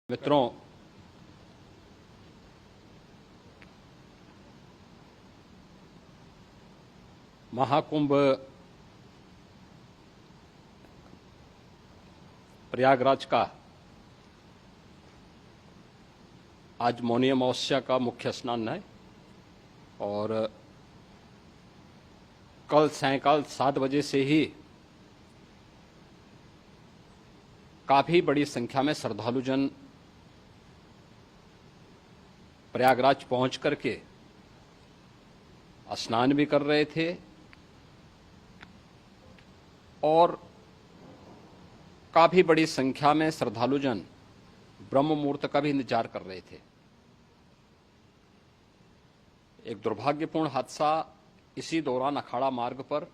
मित्रों, महाकुंभ प्रयागराज का आज मौनी अमावस्या का मुख्य स्नान है और कल सायंकाल 7 बजे से ही काफी बड़ी संख्या में श्रद्धालुजन प्रयागराज पहुंच करके स्नान भी कर रहे थे और काफी बड़ी संख्या में श्रद्धालुजन ब्रह्म मुहूर्त का भी इंतजार कर रहे थे। एक दुर्भाग्यपूर्ण हादसा इसी दौरान अखाड़ा मार्ग पर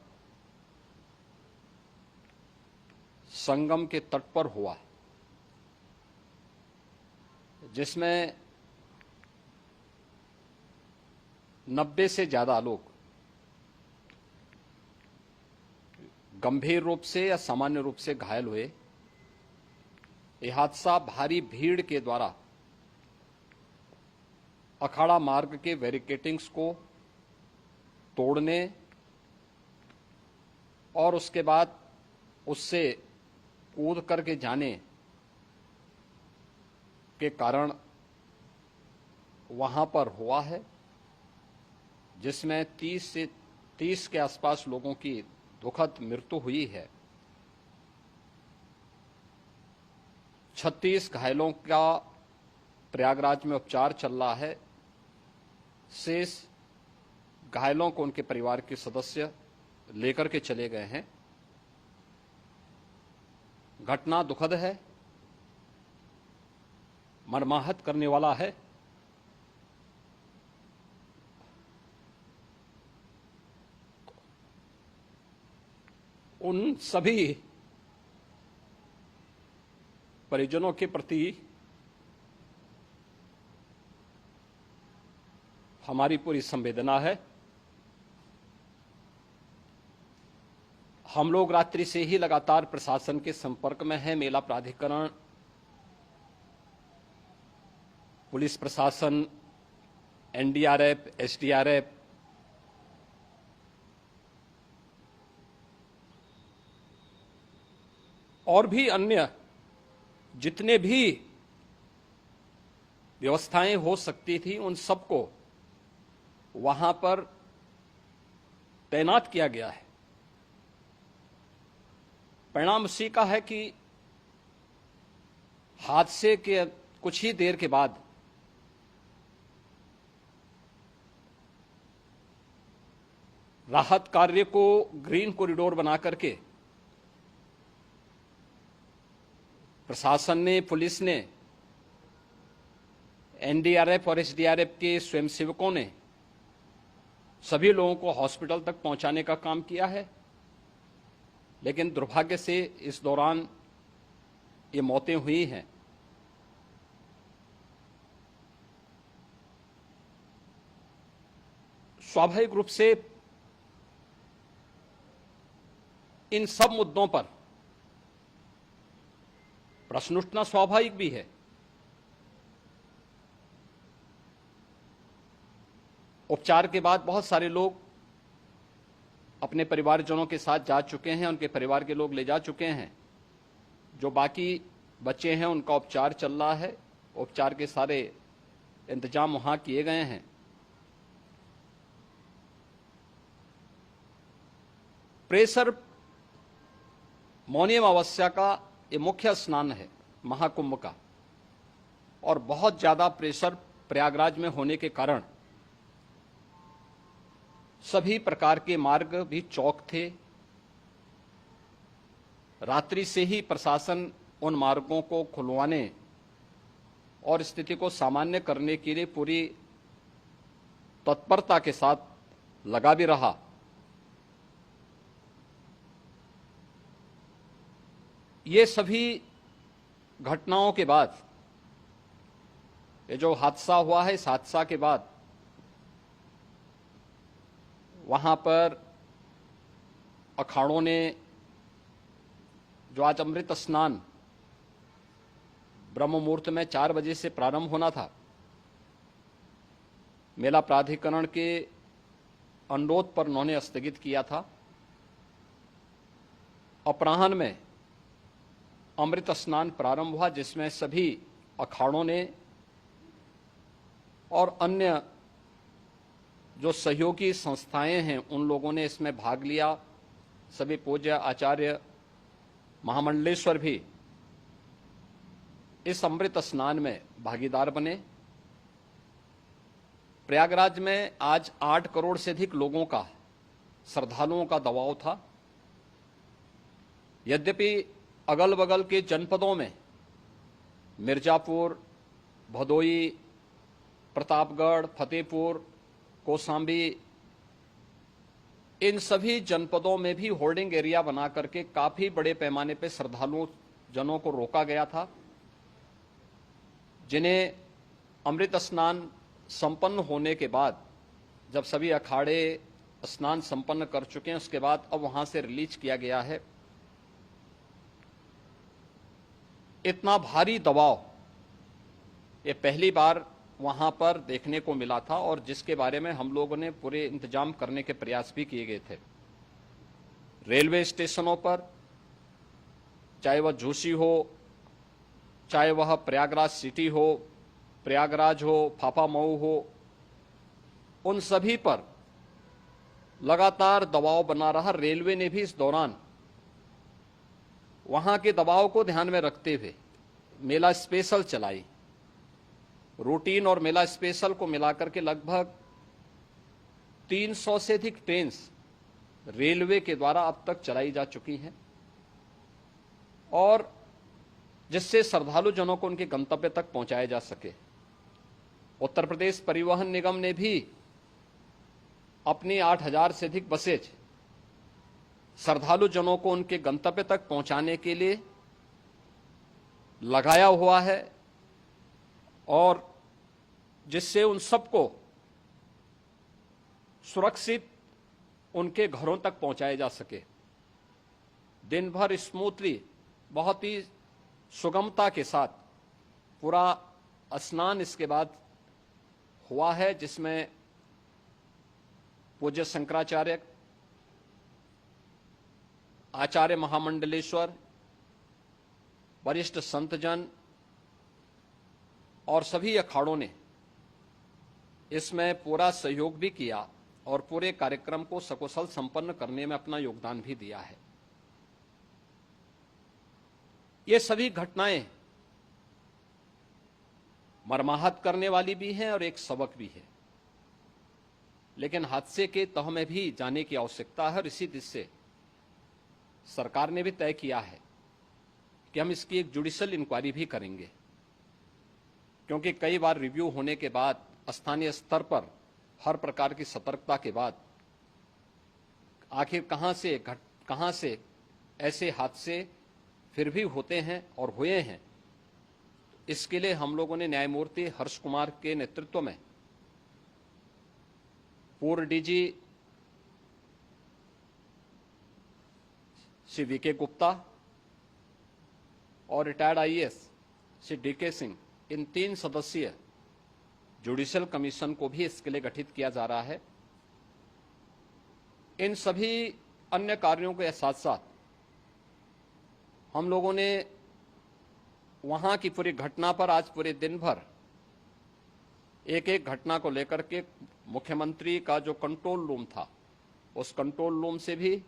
संगम के तट पर हुआ, जिसमें 90 से ज्यादा लोग गंभीर रूप से या सामान्य रूप से घायल हुए। यह हादसा भारी भीड़ के द्वारा अखाड़ा मार्ग के बैरिकेडिंग्स को तोड़ने और उसके बाद उससे कूद करके जाने के कारण वहां पर हुआ है, जिसमें 30 के आसपास लोगों की दुखद मृत्यु हुई है। 36 घायलों का प्रयागराज में उपचार चल रहा है। शेष घायलों को उनके परिवार के सदस्य लेकर के चले गए हैं। घटना दुखद है, मर्माहत करने वाला है। उन सभी परिजनों के प्रति हमारी पूरी संवेदना है। हम लोग रात्रि से ही लगातार प्रशासन के संपर्क में हैं। मेला प्राधिकरण, पुलिस प्रशासन, एनडीआरएफ, एसडीआरएफ, और भी अन्य जितने भी व्यवस्थाएं हो सकती थी उन सबको वहां पर तैनात किया गया है। परिणाम उसी का है कि हादसे के कुछ ही देर के बाद राहत कार्य को ग्रीन कॉरिडोर बना करके प्रशासन ने, पुलिस ने, एनडीआरएफ और एसडीआरएफ के स्वयंसेवकों ने सभी लोगों को हॉस्पिटल तक पहुंचाने का काम किया है। लेकिन दुर्भाग्य से इस दौरान ये मौतें हुई हैं। स्वाभाविक रूप से इन सब मुद्दों पर प्रश्न उठना स्वाभाविक भी है। उपचार के बाद बहुत सारे लोग अपने परिवारजनों के साथ जा चुके हैं, उनके परिवार के लोग ले जा चुके हैं। जो बाकी बच्चे हैं उनका उपचार चल रहा है। उपचार के सारे इंतजाम वहां किए गए हैं। प्रेशर मौनी अमावस्या का ये मुख्य स्नान है महाकुंभ का, और बहुत ज्यादा प्रेशर प्रयागराज में होने के कारण सभी प्रकार के मार्ग भी चौक थे। रात्रि से ही प्रशासन उन मार्गों को खुलवाने और स्थिति को सामान्य करने के लिए पूरी तत्परता के साथ लगा भी रहा। ये सभी घटनाओं के बाद, ये जो हादसा हुआ है, इस हादसा के बाद वहां पर अखाड़ों ने जो आज अमृत स्नान ब्रह्म मुहूर्त में 4 बजे से प्रारंभ होना था। मेला प्राधिकरण के अनुरोध पर उन्होंने स्थगित किया था। अपराह्न में अमृत स्नान प्रारंभ हुआ, जिसमें सभी अखाड़ों ने और अन्य जो सहयोगी संस्थाएं हैं उन लोगों ने इसमें भाग लिया। सभी पूज्य आचार्य महामंडलेश्वर भी इस अमृत स्नान में भागीदार बने। प्रयागराज में आज 8 करोड़ से अधिक लोगों का, श्रद्धालुओं का दबाव था। यद्यपि अगल बगल के जनपदों में मिर्जापुर, भदोई, प्रतापगढ़, फतेहपुर, कौशाम्बी, इन सभी जनपदों में भी होर्डिंग एरिया बना करके काफी बड़े पैमाने पर श्रद्धालुओं जनों को रोका गया था, जिन्हें अमृत स्नान संपन्न होने के बाद, जब सभी अखाड़े स्नान संपन्न कर चुके हैं, उसके बाद अब वहां से रिलीज किया गया है। इतना भारी दबाव ये पहली बार वहां पर देखने को मिला था, और जिसके बारे में हम लोगों ने पूरे इंतजाम करने के प्रयास भी किए गए थे। रेलवे स्टेशनों पर, चाहे वह झूसी हो, चाहे वह प्रयागराज सिटी हो, प्रयागराज हो, फाफामऊ हो, उन सभी पर लगातार दबाव बना रहा। रेलवे ने भी इस दौरान वहां के दबाव को ध्यान में रखते हुए मेला स्पेशल चलाई। रूटीन और मेला स्पेशल को मिलाकर के लगभग 300 से अधिक ट्रेन रेलवे के द्वारा अब तक चलाई जा चुकी हैं, और जिससे श्रद्धालु जनों को उनके गंतव्य तक पहुंचाया जा सके। उत्तर प्रदेश परिवहन निगम ने भी अपनी 8000 से अधिक बसेज श्रद्धालु जनों को उनके गंतव्य तक पहुंचाने के लिए लगाया हुआ है, और जिससे उन सबको सुरक्षित उनके घरों तक पहुंचाया जा सके। दिन भर स्मूथली, बहुत ही सुगमता के साथ पूरा स्नान इसके बाद हुआ है, जिसमें पूज्य शंकराचार्य, आचार्य महामंडलेश्वर, वरिष्ठ संतजन और सभी अखाड़ों ने इसमें पूरा सहयोग भी किया और पूरे कार्यक्रम को सकुशल संपन्न करने में अपना योगदान भी दिया है। ये सभी घटनाएं मर्माहत करने वाली भी हैं और एक सबक भी है, लेकिन हादसे के तह में भी जाने की आवश्यकता है। और इसी दिशा से सरकार ने भी तय किया है कि हम इसकी एक जुडिशियल इंक्वायरी भी करेंगे, क्योंकि कई बार रिव्यू होने के बाद स्थानीय स्तर पर हर प्रकार की सतर्कता के बाद आखिर कहां से ऐसे हादसे फिर भी होते हैं और हुए हैं। इसके लिए हम लोगों ने न्यायमूर्ति हर्ष कुमार के नेतृत्व में पूर्व डीजी श्री वीके गुप्ता और retired IAS Shri DK Singh, इन 3 सदस्यीय जुडिशियल कमीशन को भी इसके लिए गठित किया जा रहा है। इन सभी अन्य कार्यों के साथ साथ हम लोगों ने वहां की पूरी घटना पर आज पूरे दिन भर एक एक घटना को लेकर के मुख्यमंत्री का जो कंट्रोल रूम था, उस कंट्रोल रूम से भी,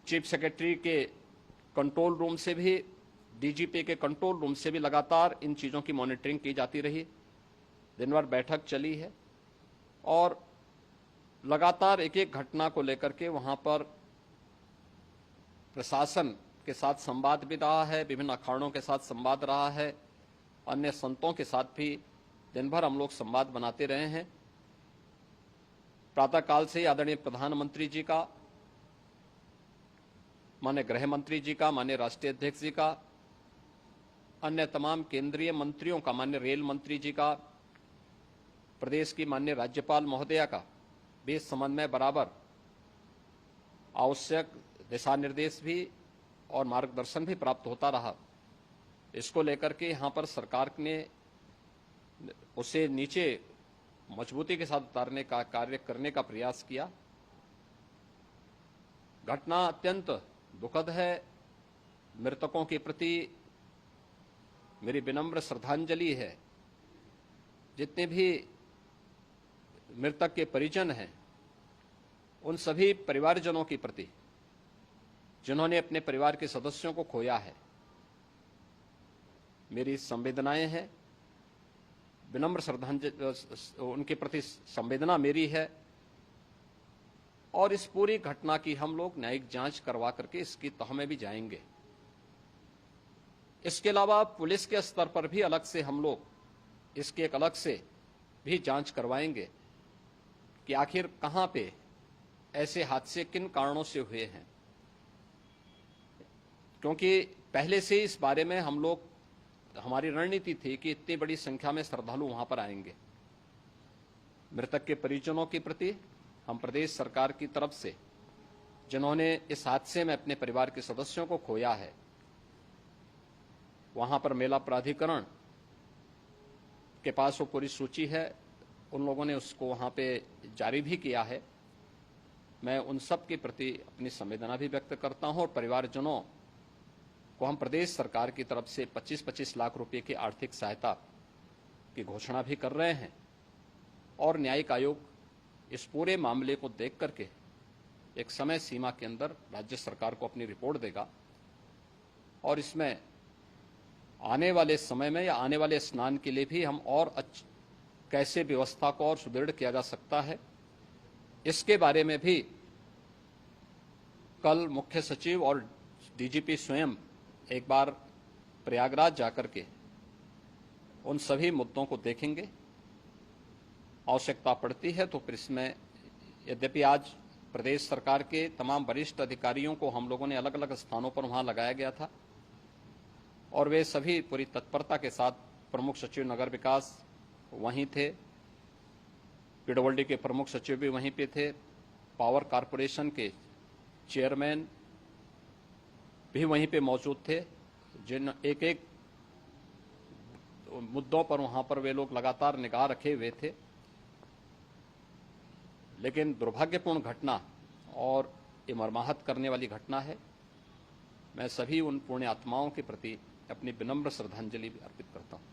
चीफ सेक्रेटरी के कंट्रोल रूम से भी, डीजीपी के कंट्रोल रूम से भी लगातार इन चीजों की मॉनिटरिंग की जाती रही। दिन भर बैठक चली है और लगातार एक एक घटना को लेकर के वहां पर प्रशासन के साथ संवाद भी रहा है, विभिन्न अखाड़ों के साथ संवाद रहा है, अन्य संतों के साथ भी दिन भर हम लोग संवाद बनाते रहे हैं। प्रातःकाल से आदरणीय प्रधानमंत्री जी का, माननीय गृह मंत्री जी का, माननीय राष्ट्रीय अध्यक्ष जी का, अन्य तमाम केंद्रीय मंत्रियों का, माननीय रेल मंत्री जी का, प्रदेश की माननीय राज्यपाल महोदया का भी समन्वय बराबर आवश्यक दिशा निर्देश भी और मार्गदर्शन भी प्राप्त होता रहा। इसको लेकर के यहाँ पर सरकार ने उसे नीचे मजबूती के साथ उतारने का कार्य करने का प्रयास किया। घटना अत्यंत दुखद है। मृतकों के प्रति मेरी विनम्र श्रद्धांजलि है। जितने भी मृतक के परिजन हैं, उन सभी परिवारजनों के प्रति जिन्होंने अपने परिवार के सदस्यों को खोया है, मेरी संवेदनाएं हैं। विनम्र श्रद्धांजलि उनके प्रति संवेदना मेरी है। और इस पूरी घटना की हम लोग न्यायिक जांच करवा करके इसकी तह में भी जाएंगे। इसके अलावा पुलिस के स्तर पर भी अलग से हम लोग इसके एक अलग से भी जांच करवाएंगे कि आखिर कहां पे ऐसे हादसे किन कारणों से हुए हैं, क्योंकि पहले से इस बारे में हम लोग हमारी रणनीति थी कि इतनी बड़ी संख्या में श्रद्धालु वहां पर आएंगे। मृतक के परिजनों के प्रति हम प्रदेश सरकार की तरफ से, जिन्होंने इस हादसे में अपने परिवार के सदस्यों को खोया है, वहां पर मेला प्राधिकरण के पास वो पूरी सूची है, उन लोगों ने उसको वहां पे जारी भी किया है। मैं उन सब के प्रति अपनी संवेदना भी व्यक्त करता हूं और परिवारजनों को हम प्रदेश सरकार की तरफ से 25-25 लाख रुपए की आर्थिक सहायता की घोषणा भी कर रहे हैं। और न्यायिक आयोग इस पूरे मामले को देख करके एक समय सीमा के अंदर राज्य सरकार को अपनी रिपोर्ट देगा और इसमें आने वाले समय में या आने वाले स्नान के लिए भी हम और कैसे व्यवस्था को और सुदृढ़ किया जा सकता है, इसके बारे में भी कल मुख्य सचिव और डीजीपी स्वयं एक बार प्रयागराज जाकर के उन सभी मुद्दों को देखेंगे। आवश्यकता पड़ती है तो फिर इसमें, यद्यपि आज प्रदेश सरकार के तमाम वरिष्ठ अधिकारियों को हम लोगों ने अलग अलग स्थानों पर वहां लगाया गया था और वे सभी पूरी तत्परता के साथ, प्रमुख सचिव नगर विकास वहीं थे, पीडब्ल्यूडी के प्रमुख सचिव भी वहीं पे थे, पावर कारपोरेशन के चेयरमैन भी वहीं पे मौजूद थे, जिन एक एक मुद्दों पर वहां पर वे लोग लगातार निगाह रखे हुए थे। लेकिन दुर्भाग्यपूर्ण घटना और ये मर्माहत करने वाली घटना है। मैं सभी उन पुण्य आत्माओं के प्रति अपनी विनम्र श्रद्धांजलि अर्पित करता हूं।